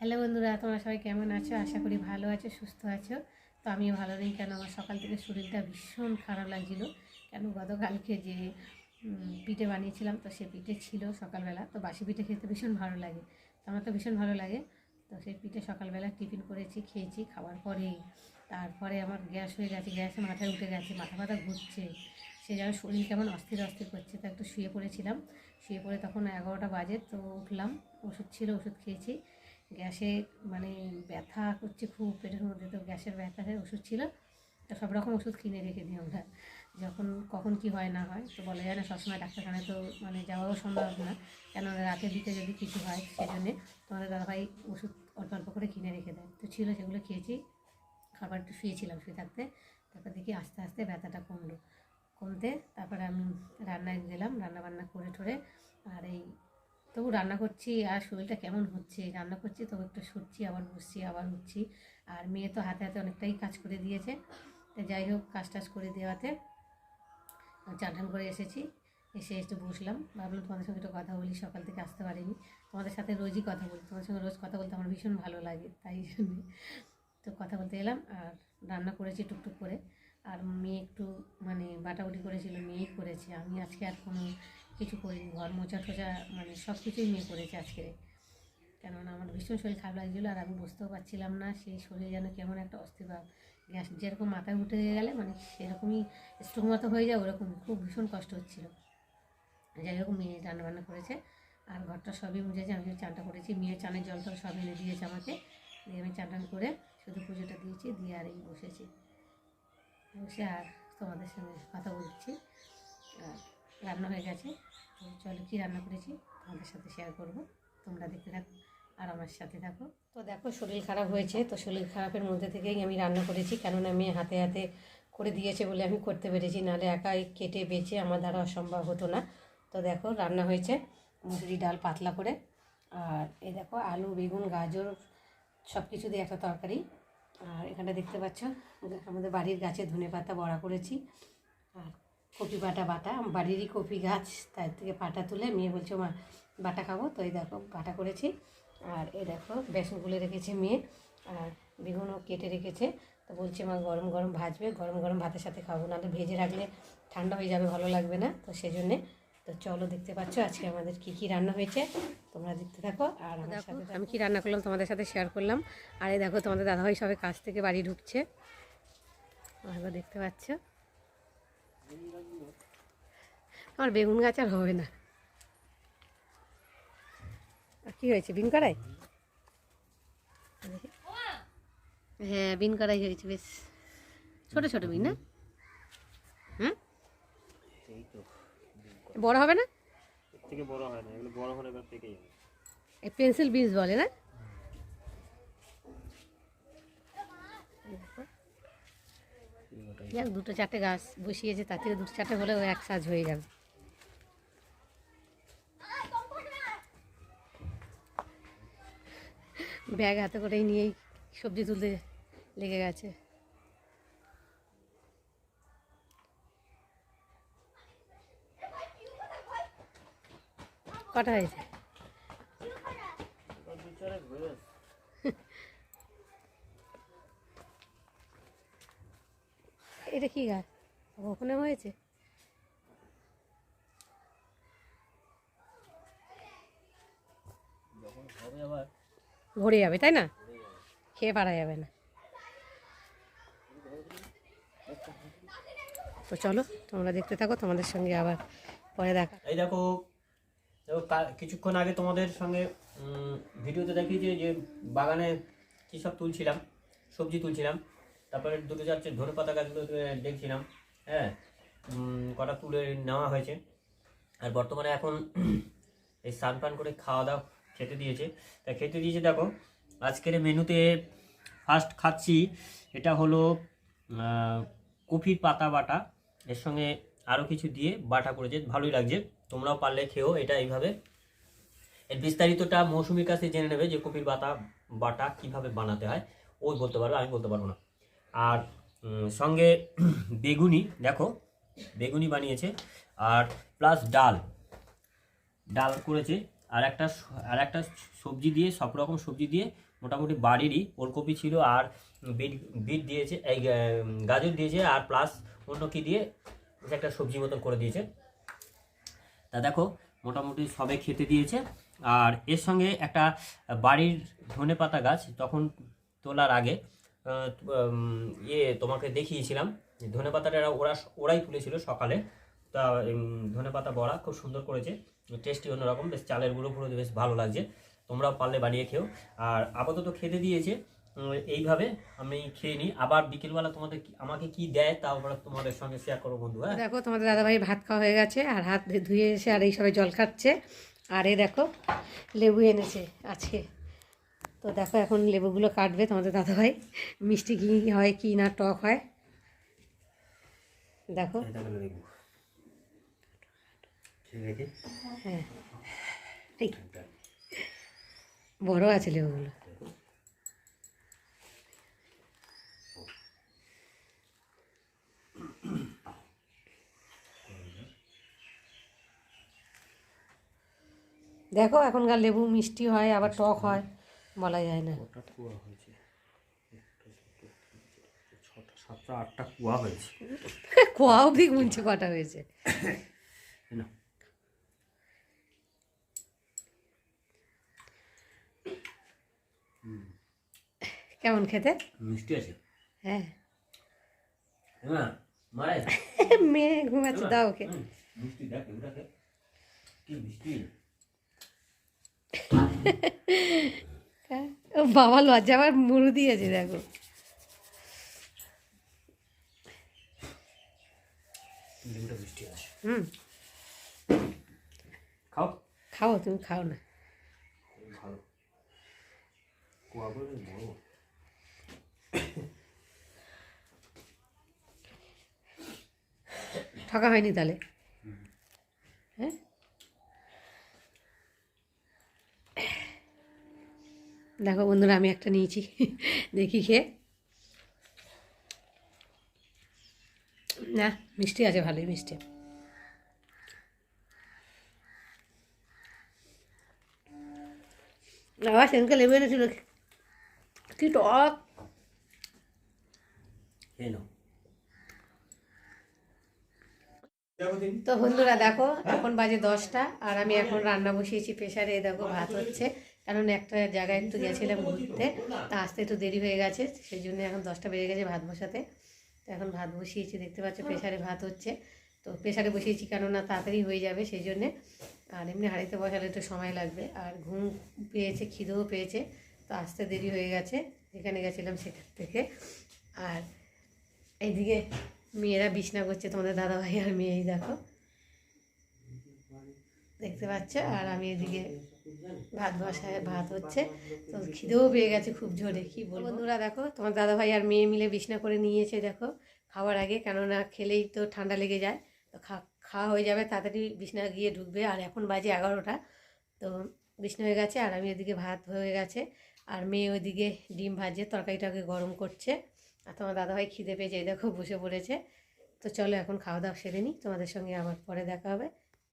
Hello বন্ধুরা, তোমরা সবাই কেমন আছো? আশা করি ভালো আছো, সুস্থ আছো। তো আমিও ভালো নেই, কেন আমার সকাল থেকে শরীরটা ভীষণ খারাপ লাগছিল। কেন গতকালকে যে পিঠে বানিয়েছিলাম, তো সে পিঠে ছিল সকালবেলা। তো বাসি পিঠে খেতে ভীষণ ভালো লাগে, তো আমার তো ভীষণ ভালো লাগে। তো সেই পিঠে সকালবেলা টিফিন করেছি, খেয়েছি। খাওয়ার পরেই তারপরে আমার গ্যাস হয়ে গেছে, গ্যাসে মাথায় উঠে গেছে, মাথা ব্যথা ঘুরছে। সে যেন শরীর কেমন অস্থির অস্থির করছে। তো একটু শুয়ে পড়েছিলাম। শুয়ে পড়ে তখন 11টা বাজে, তো উঠলাম। ওষুধ ছিল, ওষুধ খেয়েছি। গ্যাসে মানে ব্যথা করছে খুব পেটের মধ্যে, তো গ্যাসের ব্যথার ওষুধ ছিল। তো সব রকম ওষুধ কিনে রেখে দিই আমরা, যখন কখন কি হয় না হয়। তো বলা যায় না সবসময় ডাক্তারখানায় তো মানে যাওয়াও সম্ভব না, কেননা রাতের দিকে যদি কিছু হয়। সেই জন্যে তোমাদের দাদাভাই ওষুধ অল্প অল্প করে কিনে রেখে দেয়, তো ছিল সেগুলো খেয়েছি। খাবার একটু শুয়েছিলাম, শুয়ে থাকতে তারপর দেখি আস্তে আস্তে ব্যথাটা কমতে তারপরে আমি রান্নায় গেলাম, রান্না বান্না করে ঠোরে। আর এই তবু রান্না করছি, আর শরীরটা কেমন হচ্ছে, রান্না করছি তবু একটু সরছি, আবার বসছি, আবার উঠছি। আর মেয়ে তো হাতে হাতে অনেকটাই কাজ করে দিয়েছে। তো যাই হোক, কাজ টাজ করে দেওয়াতে চান টান করে এসেছি। এসে একটু বসলাম, ভাবলাম তোমাদের সঙ্গে একটু কথা বলি। সকাল থেকে আসতে পারিনি, তোমাদের সাথে রোজই কথা বলি, তোমাদের সঙ্গে রোজ কথা বলতে আমার ভীষণ ভালো লাগে, তাই জন্যে তো কথা বলতে এলাম। আর রান্না করেছি টুকটুক করে। আর মেয়ে একটু মানে বাটাবাটি করেছিল, মেয়েই করেছে। আমি আজকে আর কোনো কিছু করিনি, ঘর মোছা টোচা মানে সব কিছুই মেয়ে করেছে আজকে। কেননা আমার ভীষণ শরীর খারাপ লাগছিলো, আর আমি বুঝতেও পারছিলাম না, সেই শরীর যেন কেমন একটা অস্থির ভাব। গ্যাস যেরকম মাথায় উঠে গেলে মানে সেরকমই স্ট্রোক মতো হয়ে যায়, ওরকম খুব ভীষণ কষ্ট হচ্ছিলো। যাই হোক, মেয়ে রান্নাবান্না করেছে। আর ঘরটা সবই মুছেছে, আমি চানটা করেছি। মেয়ের চানের জল টল সব এনে দিয়েছে আমাকে, দিয়ে আমি চান টান করে শুধু পুজোটা দিয়েছি, দিয়ে আর এই বসেছি। বসে আর তোমাদের সঙ্গে কথা বলছি। আর রান্না হয়ে গেছে, তো চলো কী রান্না করেছি তোমাদের সাথে শেয়ার করব। তোমরা দেখতে থাকো আর আমার সাথে থাকো। তো দেখো, শরীর খারাপ হয়েছে, তো শরীর খারাপের মধ্যে থেকেই আমি রান্না করেছি, কেননা মেয়ে হাতে হাতে করে দিয়েছে বলে আমি করতে পেরেছি, নাহলে একাই কেটে বেছে আমার দ্বারা অসম্ভব হতো না। তো দেখো, রান্না হয়েছে মুসুরি ডাল পাতলা করে। আর এই দেখো, আলু বেগুন গাজর সব কিছু দিয়ে একটা তরকারি। আর এখানে দেখতে পাচ্ছ আমাদের বাড়ির গাছে ধনেপাতা বড়া করেছি। আর কপি বাটা বাড়িরই কপি গাছ, তার থেকে পাটা তুলে মেয়ে বলছে মা বাটা খাবো, তো এই দেখো বাটা করেছি। আর এই দেখো বেসন গুলে রেখেছে মেয়ে, আর বেগুনও কেটে রেখেছে। তো বলছে মা গরম গরম ভাজবে, গরম গরম ভাতের সাথে খাবো, নাহলে ভেজে রাখলে ঠান্ডা হয়ে যাবে, ভালো লাগবে না। তো সেই জন্যে তো চলো দেখতে পাচ্ছ আজকে আমাদের কী রান্না হয়েছে, তোমরা দেখতে থাকো। আর আমার সাথে আমি কী রান্না করলাম তোমাদের সাথে শেয়ার করলাম। আর এই দেখো তোমাদের দাদাভাই সবে কাজ থেকে বাড়ি ঢুকছে, এবার দেখতে পাচ্ছ। আমার বেগুন গাছ আর হবে না। কী হয়েছে, বিন কড়াই? হ্যাঁ, বিন কড়াই হয়েছে, বেশ ছোটো ছোটো বিন না? হ্যাঁ, বড় হবে না? থেকে বড় হয় না, এগুলো বড় হলে এবার পেকে যাবে। এই পেন্সিল বিনস বলে না? যাক, দুটো চারটে গাছ বসিয়েছে, তার থেকে দুটো চারটে হলেও এক সাজ হয়ে যাবে। ব্যাগ হাতে করেই নিয়েই সবজি তুলতে লেগে গেছে। কটা হয়েছে? এটা কি গাছ, ওখানে হয়েছে? ভরে যাবে তাই না, খেয়ে পারা যাবে না। তো চলো তোমরা দেখতে থাকো, তোমাদের সঙ্গে আবার পরে দেখা। এই দেখো, কিছুক্ষণ আগে তোমাদের সঙ্গে ভিডিওতে দেখিয়েছি যে বাগানে কী সব তুলছিলাম, সবজি তুলছিলাম। তারপরে দুটো চারটে ধনেপাতা গাছগুলো দেখছিলাম। হ্যাঁ, কটা তুলে নেওয়া হয়েছে। আর বর্তমানে এখন এই স্নান পান করে খাওয়া দাওয়া খেতে দিয়েছে। তা খেতে দিয়েছে দেখো, আজকের মেনুতে ফার্স্ট খাচ্ছি, এটা হলো কপির পাতা বাটা, এর সঙ্গে আরও কিছু দিয়ে বাটা করেছে, ভালোই লাগছে। তোমরাও পারলে খেও এটা এইভাবে। এর বিস্তারিতটা মৌসুমীর কাছে জেনে নেবে যে কপির বাটা কিভাবে বানাতে হয়, ওই বলতে পারবে, আমি বলতে পারবো না। আর সঙ্গে বেগুনি, দেখো বেগুনি বানিয়েছে, আর প্লাস ডাল করেছে। আর একটা সবজি দিয়ে, সব রকম সবজি দিয়ে মোটামুটি বাড়িরই ওলকপি ছিল, আর বিট বিট দিয়েছে, এই গাজর দিয়েছে, আর প্লাস অন্য কি দিয়ে একটা সবজি মতন করে দিয়েছে। তা দেখো মোটামুটি সবে খেতে দিয়েছে। আর এর সঙ্গে একটা বাড়ির ধনেপাতা গাছ তখন তোলার আগে তোমাকে দেখিয়েছিলাম, ধনেপাতাটা ওরাই তুলেছিল সকালে। তা ধনেপাতা বড়া খুব সুন্দর করেছে, টেস্টি অন্যরকম, বেশ চালের গুঁড়ো ফুড়ো বেশ ভালো লাগছে। তোমরাও পারলে বানিয়ে খেও। আর আপাতত খেতে দিয়েছে, এইভাবে আমি খেয়ে নিই। আবার বিকেলবেলা আমাকে কি দেয় তা আবার তোমাদের সঙ্গে শেয়ার করবো বন্ধু। হ্যাঁ, দেখো তোমাদের দাদাভাই ভাত খাওয়া হয়ে গেছে, আর হাত ধুয়ে এসে আর এই সবাই জল খাচ্ছে। আর এই দেখো লেবু এনেছে আজকে। তো দেখো এখন লেবুগুলো কাটবে তোমাদের দাদাভাই, মিষ্টি কি হয় কি না টক হয় দেখো। হ্যাঁ ঠিক, বড় আছে লেবুগুলো। দেখো এখনকার লেবু মিষ্টি হয় আবার টক হয়, বলা যায় না। কুয়া হয়েছে, 6টা 7টা 8টা কুয়া হয়েছে। কোয়া অবধি গুনছে কটা হয়েছে। কেমন খেতে? মিষ্টি আছে। হ্যাঁ মারে মেয়ে ঘুমাচ্ছে, দাও ওকে। মিষ্টি দেখ, এগুলাকে কি মিষ্টি। ও বাবা লজ্জা, আবার মুড়ু দিয়েছে দেখো। লেবুটা মিষ্টি আছে। খাও খাও, তুমি খাও না। ভালো কুয়াগুলো বড়। ঠকা হয়নি তাহলে? হ্যাঁ দেখো বন্ধুরা আমি একটা নিয়েছি, দেখি খেয়ে। না মিষ্টি আছে, ভালোই মিষ্টি। আবার সেদিনকে লেবু এনেছিল, কি টক। তো বন্ধুরা দেখো এখন বাজে 10টা, আর আমি এখন রান্না বসিয়েছি প্রেশারে। দেখো ভাত হচ্ছে, কারণ একটা জায়গায় একটু গেছিলাম ঘুরতে, তা আসতে একটু দেরি হয়ে গেছে, সেই জন্য এখন 10টা বেজে গেছে ভাত বসাতে। তো এখন ভাত বসিয়েছি, দেখতে পাচ্ছ প্রেশারে ভাত হচ্ছে। তো প্রেশারে বসিয়েছি কেননা তাড়াতাড়ি হয়ে যাবে সেই জন্যে, আর এমনি হাঁড়িতে বসালে একটু সময় লাগবে। আর ঘুম পেয়েছে, খিদেও পেয়েছে, তো আসতে দেরি হয়ে গেছে যেখানে গেছিলাম সেখান থেকে। আর এইদিকে মেয়েরা বিছনা করছে, তোমাদের দাদাভাই আর মেয়েই দেখো দেখতে পাচ্ছ। আর আমি এদিকে ভাত বসায়, ভাত হচ্ছে। তো খিদেও পেয়ে গেছে খুব জোরে, কি বলবো। বন্ধুরা দেখো তোমার দাদাভাই আর মেয়ে মিলে বিছনা করে নিয়েছে দেখো খাওয়ার আগে, কেননা খেলেই তো ঠান্ডা লেগে যায়। তো খাওয়া হয়ে যাবে, তাড়াতাড়ি বিছনা গিয়ে ঢুকবে। আর এখন বাজে 11টা, তো বিছনা হয়ে গেছে। আর আমি ওইদিকে ভাত হয়ে গেছে, আর মেয়ে ওইদিকে ডিম ভাজে, তরকারিটাকে গরম করছে। আর তোমার দাদাভাই খিদে পেয়েছে, দেখো বসে পড়েছে। তো চলো এখন খাওয়া দাওয়া সেরে নিই, তোমাদের সঙ্গে আবার পরে দেখা হবে।